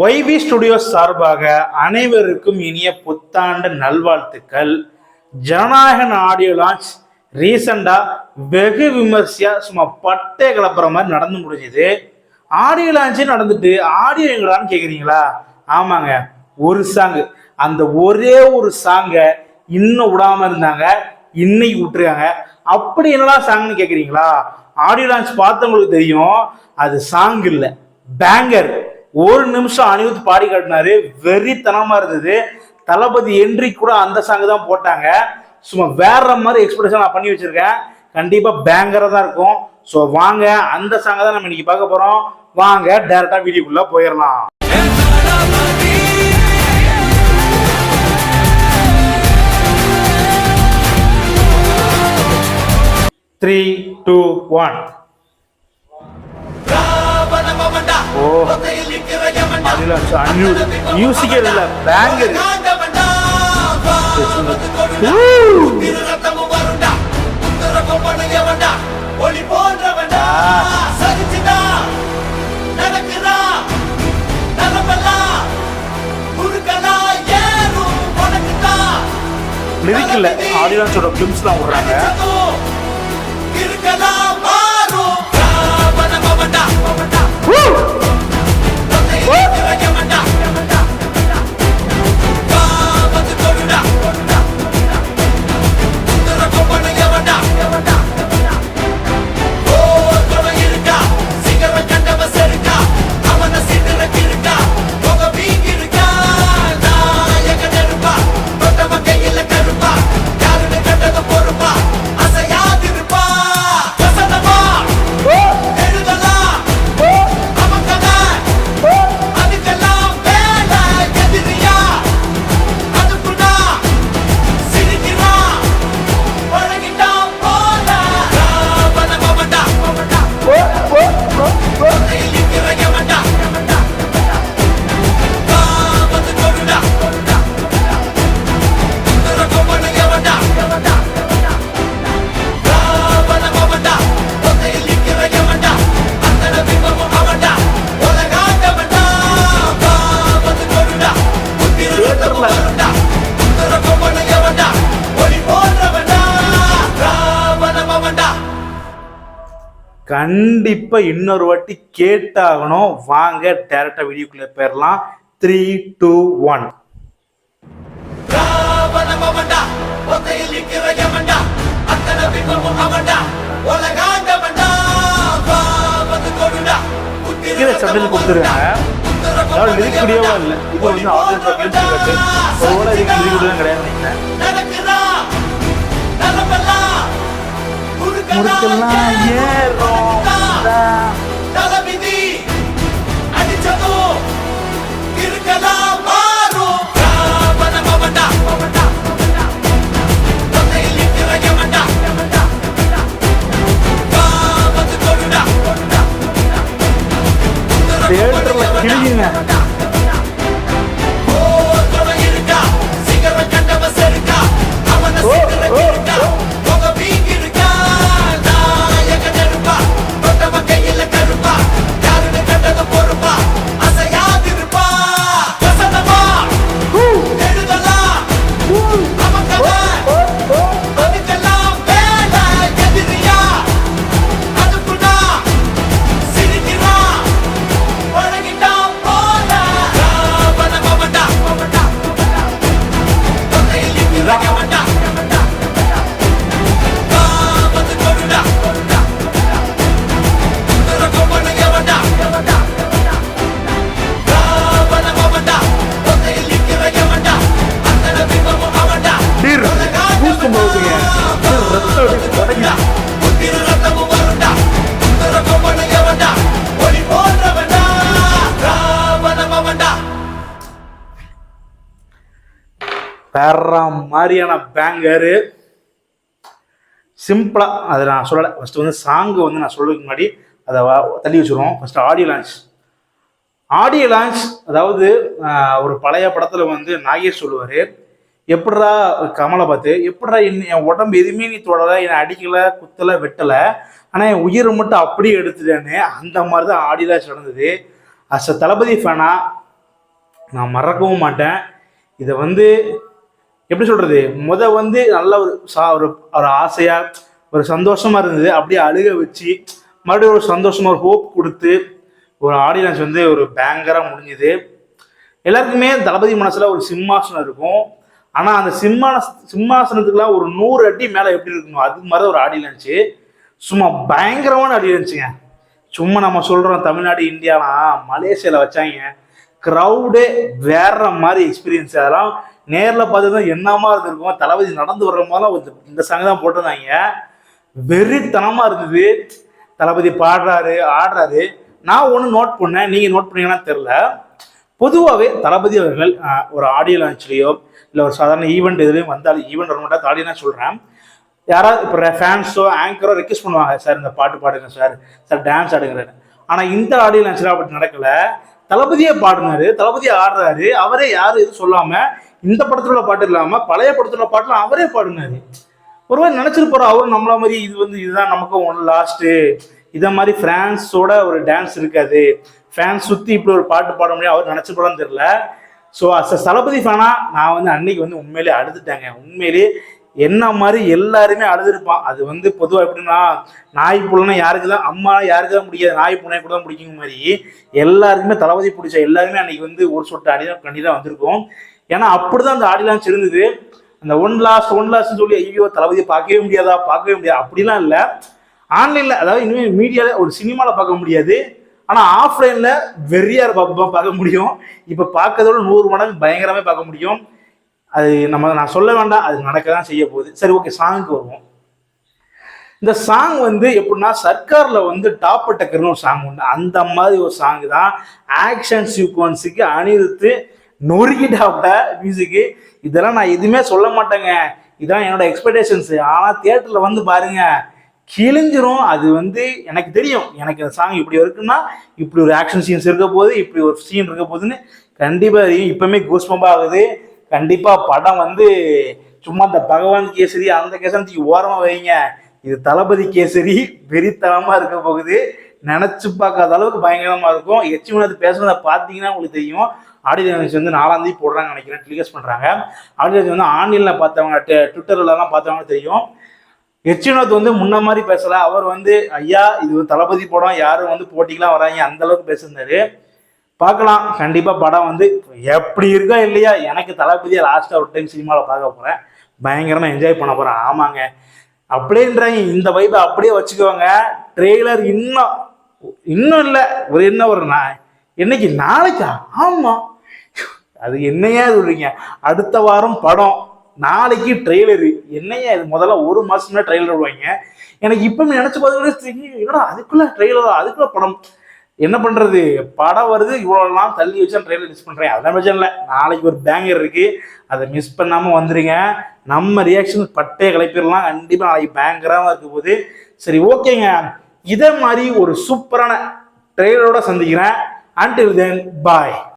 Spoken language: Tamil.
YB ஸ்டுடியோஸ் சார்பாக அனைவருக்கும் இனிய புத்தாண்டு நல்வாழ்த்துக்கள். ஜனநாயகன் ஆடியோ லான்ச் ரீசெண்டா வெகு விமர்சையா சும்மா பட்டை கிளப்புற மாதிரி நடந்து முடிஞ்சது. ஆடியோ லான்ச்சே நடந்துட்டு ஆடியோ எங்களான்னு கேக்குறீங்களா? ஆமாங்க, ஒரு சாங், அந்த ஒரே ஒரு சாங்க இன்னும் விடாம இருந்தாங்க, இன்னைக்கு விட்டுருக்காங்க. அப்படி என்னடா சாங்னு கேக்குறீங்களா? ஆடியோ லான்ச் பார்த்தவங்களுக்கு தெரியும், அது சாங் இல்லை, பேங்கர். ஒரு நிமிஷம் அனிருத் பாடி காட்டினாரு, வெறித்தனமா இருந்தது. தளபதி என்ட்ரி கூட அந்த சாங் தான் போட்டாங்க. சும்மா வேற மாதிரி எக்ஸ்பிரஷன் நான் பண்ணி வச்சிருக்கேன். கண்டிப்பா பேங்கரா தான் இருக்கும். ஸோ வாங்க, அந்த சாங்கை தான் நம்ம இன்னைக்கு பார்க்க போறோம். வாங்க டைரக்டா வீடியோக்குள்ள போயிடலாம். 3, 2, 1. மியூசிக்கே இல்ல, பேங்கர். லிரிக் இல்ல, ஆடியோ லான்ச்சோட கிளிப்ஸ்லாம் விடுறாங்க. கண்டிப்பா இன்னொரு வாட்டி கேட்டாகணும். வாங்க டைரக்டா வீடியோக்குள்ள போயிடலாம். 3, 2, 1. சமையல் கொடுத்துருக்காங்க. லிரிக் வீடியோவா இல்ல, இப்போ வந்து ஆடியன்ஸ் கிடையாது. முறுக்கெல்லாம் ஏறும் தளபதி அடிச்சதோ இருக்கலாம் மாறும். தியேட்டர்ல கிழியுங்க. வேற மாதிரியான பேங்கரு. சிம்பிளா அதை நான் சொல்லலை. ஃபர்ஸ்ட் வந்து சாங்கு வந்து நான் சொல்றதுக்கு முன்னாடி அதை தள்ளி வச்சுருவோம். First audio launch. Audio launch அதாவது ஒரு பழைய படத்துல வந்து நாகேஷ் சொல்லுவாரு, எப்படிடா கமலை பார்த்து, எப்படிடா என் உடம்பு எதுவுமே நீ தொடலை, என்னை அடிக்கலை, குத்தலை, வெட்டலை, ஆனால் என் உயிரை மட்டும் அப்படியே எடுத்துட்டேன்னு. அந்த மாதிரி தான் ஆடியோ லான்ச் நடந்தது. அஸ் அ தளபதி ஃபேனா நான் மறக்கவும் மாட்டேன். இதை வந்து எப்படி சொல்றது, வந்து நல்ல ஒரு ஒரு ஆசையா ஒரு சந்தோஷமா இருந்தது. அப்படியே அழுக வச்சு மறுபடியும் ஒரு சந்தோஷமா ஒரு ஹோப் கொடுத்து ஒரு ஆடியன்ஸ் வந்து ஒரு பேங்கரா முடிஞ்சுது. எல்லாருக்குமே தளபதி மனசுல ஒரு சிம்மாசனம் இருக்கும். ஆனா அந்த சிம்மாசனத்துக்குலாம் ஒரு 100 அடி மேல எப்படி இருக்கணும் அது மாதிரி ஒரு ஆடியன்ஸ் சும்மா பயங்கரமான ஆடியன்ஸுங்க. சும்மா நம்ம சொல்றோம் தமிழ்நாடு இந்தியாலாம் மலேசியால வச்சாங்க க்ரௌடே வேற மாதிரி எக்ஸ்பீரியன்ஸ். அதெல்லாம் நேரில் பார்த்து தான் என்னமா இருந்திருக்கும். தளபதி நடந்து வர்ற போதெல்லாம் இந்த சாங் தான் போட்டிருந்தாங்க. வெறித்தனமா இருந்தது. தளபதி பாடுறாரு ஆடுறாரு. நான் ஒன்று நோட் பண்ணேன், நீங்க நோட் பண்ணீங்கன்னா தெரியல. பொதுவாகவே தளபதி அவர்கள் ஒரு ஆடியோ லான்ச்லேயோ இல்லை ஒரு சாதாரண ஈவெண்ட் எதுலையும் வந்தாலும், ஈவெண்ட் வர மாட்டா ஆடியோ நான் சொல்கிறேன், யாராவது இப்போ ஃபேன்ஸோ ஆங்கரோ ரெக்வஸ்ட் பண்ணுவாங்க, சார் இந்த பாட்டு பாடுங்க சார், சார் டான்ஸ் ஆடுங்கிறாரு. ஆனால் இந்த ஆடியோ லான்ச்சில் அப்படி நடக்கல. தளபதியே பாடினாரு, தளபதியே ஆடுறாரு. அவரே யாரும் எதுவும் சொல்லாம இந்த படத்துல பாட்டு இல்லாம பழைய படத்துல பாட்டுலாம் அவரே பாடினாரு. ஒருவேளை நினைச்சிருப்பாரு அவரும் நம்மள மாதிரி இதுதான் நமக்கு ஒன் லாஸ்ட், இதை மாதிரி பிரான்ஸோட ஒரு டான்ஸ் இருக்காது, ஃபேன்ஸ் சுத்தி இப்படி ஒரு பாட்டு பாட முடியும் அவர் நினைச்சிருப்பான்னு தெரியல. ஸோ தளபதி ஃபேனா நான் வந்து அன்னைக்கு வந்து உண்மையிலேயே அழுதுட்டேங்க. உண்மையிலேயே என்ன மாதிரி எல்லாருமே அழுதுருப்பான். அது வந்து பொதுவாக எப்படின்னா நாய் புள்ளனா யாருக்கு தான் அம்மா யாருக்கு தான் முடியாது, நாய் பூனை கூட தான் பிடிக்கும் மாதிரி எல்லாருக்குமே தளபதி பிடிச்ச எல்லாருமே அன்னைக்கு வந்து ஒரு சொட்டு அடி கண்டிப்பாக வந்திருக்கும். ஏன்னா அப்படிதான் அந்த ஆடியன்ஸ் இருந்தது. அந்த ஒன் லாஸ்ட் சொல்லி ஐயோ தளபதியை பார்க்கவே முடியாது அப்படிலாம் இல்லை. ஆன்லைனில் அதாவது இனிமேல் மீடியாவில் ஒரு சினிமாவில் பார்க்க முடியாது, ஆனால் ஆஃப்லைனில் வெறியார் பார்க்க முடியும். இப்போ பார்க்கறதோட 100 மடங்கு பயங்கரமே பார்க்க முடியும். அது நான் சொல்ல வேண்டாம், அது நடக்க தான் செய்ய போகுது. சரி, ஓகே, சாங்குக்கு வருவோம். இந்த சாங் வந்து எப்படின்னா சர்க்கார்ல வந்து டாப் டக்கர்னு ஒரு சாங் உண்டு, அந்த மாதிரி ஒரு சாங் தான். ஆக்ஷன் சீக்வன்ஸுக்கு அணிவித்து நொறுக்கிட்டாப்ட மியூசிக்கு. இதெல்லாம் நான் எதுவுமே சொல்ல மாட்டேங்க, இதான் என்னோட எக்ஸ்பெக்டேஷன்ஸ். ஆனால் தியேட்டரில் வந்து பாருங்க கிழிஞ்சிரும். அது வந்து எனக்கு தெரியும், எனக்கு இந்த சாங் இப்படி இருக்குன்னா இப்படி ஒரு ஆக்ஷன் சீன்ஸ் இருக்க போகுது, இப்படி ஒரு சீன் இருக்க போகுதுன்னு கண்டிப்பாக தெரியும். இப்பவுமே கூஸ்பம்பா ஆகுது. கண்டிப்பாக படம் வந்து சும்மா இந்த பகவான் கேசரி அந்த கேசரி ஓரமாக வைங்க, இது தளபதி கேசரி வெறித்தனமாக இருக்க போகுது. நினச்சி பார்க்காத அளவுக்கு பயங்கரமாக இருக்கும். எச்சி உணர்ந்து பேசுறத பார்த்தீங்கன்னா உங்களுக்கு தெரியும். ஆடியோ லான்ச் வந்து 4ஆம் தேதி போடுறாங்க நினைக்கிறேன், டெலிகாஸ்ட் பண்ணுறாங்க. ஆடியோ லான்ச் வந்து ஆன்லைனில் பார்த்தவங்க ட்விட்டர்லலாம் பார்த்தவங்க தெரியும். எச்சினோத் வந்து முன்ன மாதிரி பேசல. அவர் வந்து ஐயா இது தளபதி படம், யாரும் வந்து போட்டிக்கெல்லாம் வராங்க அந்த அளவுக்கு பேசியிருந்தாரு. பார்க்கலாம், கண்டிப்பா படம் வந்து எப்படி இருக்கா இல்லையா, எனக்கு தளபதியை லாஸ்டா ஒரு டைம் சினிமாவில் பார்க்க போறேன், பயங்கரமா என்ஜாய் பண்ண போறேன். ஆமாங்க அப்படின்றாங்க, இந்த வைப்பை அப்படியே வச்சுக்கோங்க. ட்ரெய்லர் இன்னும் இல்லை, ஒரு என்ன ஒரு என்னைக்கு நாளைக்கா, ஆமா அது என்னையா சொல்றீங்க, அடுத்த வாரம் படம், நாளைக்கு ட்ரெய்லரு. என்னையா இது, முதல்ல 1 மாசம் ட்ரெய்லர் விடுவாங்க. எனக்கு இப்பவுமே நினைச்சு பார்த்து என்னடா அதுக்குள்ள ட்ரெய்லரா, அதுக்குள்ள படம், என்ன பண்றது, படம் வருது இவ்வளோலாம் தள்ளி வச்சு ட்ரெய்லர் மிஸ் பண்றேன். அதான் பிரச்சனை இல்லை, நாளைக்கு ஒரு பேங்கர் இருக்கு, அதை மிஸ் பண்ணாம வந்துருங்க. நம்ம ரியாக்ஷன் பட்டே கிளப்பிடலாம், கண்டிப்பா நாளைக்கு பேங்கராக இருக்க போகுது. சரி, ஓகேங்க, இதே மாதிரி ஒரு சூப்பரான ட்ரெய்லரோட சந்திக்கிறேன். Until then, bye.